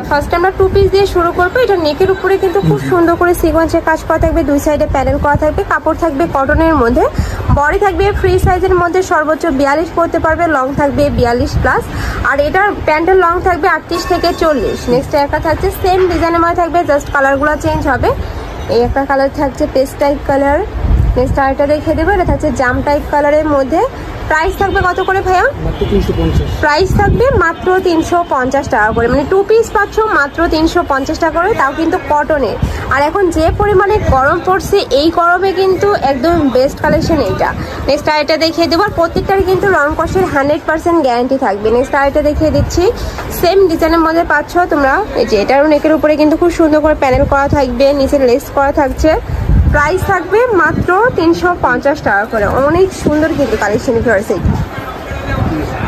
First আমরা two piece দিয়ে শুরু করবো। এটা নেকের উপরে কিন্তু খুব সুন্দর করে সিকোয়েন্সের কাজ করা থাকবে, দুই সাইডে প্যানেল করা থাকবে, কাপড় থাকবে কটনের মধ্যে, বডি থাকবে ফ্রি সাইজের মধ্যে, সর্বোচ্চ 42 পরতে পারবে, লং থাকবে 42+, আর এটার প্যান্টের লং থাকবে 38 থেকে 40। নেক্সট একটা থাকছে সেম ডিজাইনের মধ্যে থাকবে, জাস্ট কালারগুলো চেঞ্জ হবে। এই একটা কালার থাকছে পেস্ট টাইপ কালার। নেক্সট আরেকটা দেখে দেবো, এটা থাকছে জাম টাইপ কালারের মধ্যে। প্রাইস থাকবে কত করে ভাইয়া? প্রাইস থাকবে মাত্র 350 টাকা করে, মানে টু পিস পাচ্ছ মাত্র 350 টাকা করে, তাও কিন্তু কটনের। আর এখন যে পরিমাণে গরম পড়ছে, এই গরমে কিন্তু একদম বেস্ট কালেকশন এইটা। নেক্সট আরেকটা দেখিয়ে দেবো, আর প্রত্যেকটারই কিন্তু রং কষের 100% গ্যারান্টি থাকবে। নেক্সট আরেকটা দেখিয়ে দিচ্ছি, সেম ডিজাইনের মধ্যে পাচ্ছ তোমরা। এই যে এটারও নেকের উপরে কিন্তু খুব সুন্দর করে প্যানেল করা থাকবে, নিচে লেস করা থাকছে। প্রাইস থাকবে মাত্র 350 টাকা করে, অনেক সুন্দর কিন্তু কালেকশন ফ্লোর্স।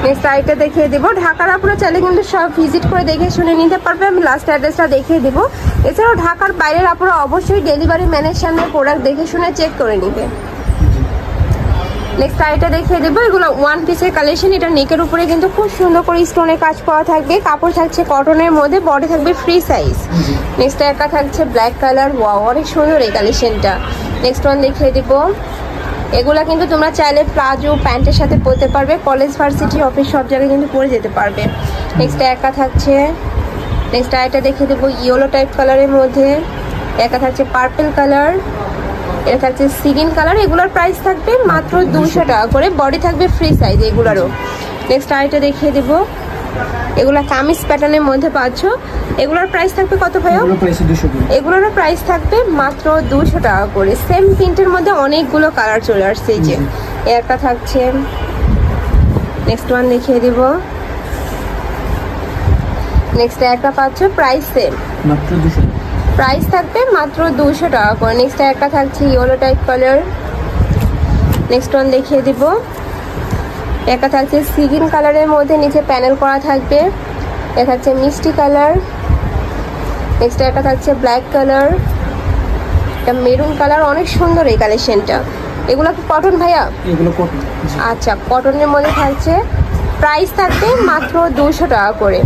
নেক্সট আরেকটা দেখিয়ে দেবো, ঢাকার আপনারা চাইলে কিন্তু সব ভিজিট করে দেখে শুনে নিতে পারবে। আমি লাস্ট অ্যাড্রেসটা দেখিয়ে দেবো। এছাড়াও ঢাকার বাইরের আপনারা অবশ্যই ডেলিভারি ম্যানের সামনে প্রোডাক্ট দেখে শুনে চেক করে নিবে। নেক্সট আরেকটা দেখিয়ে দেবো, এগুলো ওয়ান পিসের কালেকশন। এটা নেকের উপরে কিন্তু খুব সুন্দর করে স্টোনের কাজ করা থাকবে, কাপড় থাকছে কটনের মধ্যে, বডি থাকবে ফ্রি সাইজ। নেক্সট একটা থাকছে ব্ল্যাক কালার, ওয়াও অনেক সুন্দর এই কালেকশনটা। নেক্সট ওয়ান দেখিয়ে দিব, এগুলা কিন্তু তোমরা চাইলে প্লাজো প্যান্টের সাথে পরতে পারবে, কলেজ ভার্সিটি অফিস সব জায়গায় কিন্তু পরে যেতে পারবে। নেক্সট একা থাকছে, নেক্সট আরেকটা দেখিয়ে দেবো ইয়েলো টাইপ কালারের মধ্যে, একা থাকছে পার্পল কালার, এটা থাকছে সিগিন কালার। এগুলোর প্রাইস থাকবে মাত্র 200 টাকা করে, বডি থাকবে ফ্রি সাইজ এগুলোরও। নেক্সট আরেকটা দেখিয়ে দেবো, এগুলা কামিজ প্যাটার্নের মধ্যে পাচ্ছ। এগুলোর প্রাইস থাকবে কত ভাইয়া? এগুলোর প্রাইস থাকবে মাত্র 200 টাকা করে। সেম প্রিন্টের মধ্যে অনেকগুলো কালার চলে আসছে। এই যে একটা থাকছে, নেক্সট ওয়ান দেখিয়ে দিব। নেক্সট একটা পাচ্ছ, প্রাইস সেম মাত্র 200, প্রাইস থাকবে মাত্র 200 টাকা করে। নেক্সট একটা থাকছে yellow type colour. Next one দেখিয়ে দিব, একটা থাকছে সিগিন কালারের মধ্যে, নিচে প্যানেল করা থাকবে, এটা থাকছে মিষ্টি কালার। নেক্সট একটা থাকছে ব্ল্যাক কালার, এটা মেরুন কালার, অনেক সুন্দর এই কালেকশনটা। এগুলো কি কটন ভাইয়া? এগুলো কটন। আচ্ছা, কটনের মধ্যে থাকছে, প্রাইস থাকবে মাত্র 200 টাকা করে।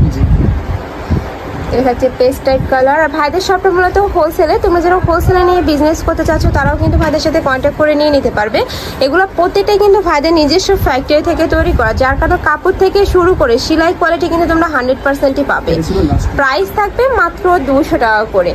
এটা হচ্ছে পেস্ট টাইপ কালার। আর ভাইদের শপটা মূলত হোলসেলে, তোমরা যারা হোলসেলে নিয়ে বিজনেস করতে চাচ্ছ তারাও কিন্তু ভাইদের সাথে কন্ট্যাক্ট করে নিয়ে নিতে পারবে। এগুলো প্রত্যেকটাই কিন্তু ভাইদের নিজস্ব ফ্যাক্টরি থেকে তৈরি করা, যার কারণে কাপড় থেকে শুরু করে সেলাই কোয়ালিটি কিন্তু তোমরা 100%ই পাবে। প্রাইস থাকবে মাত্র 200 টাকা করে।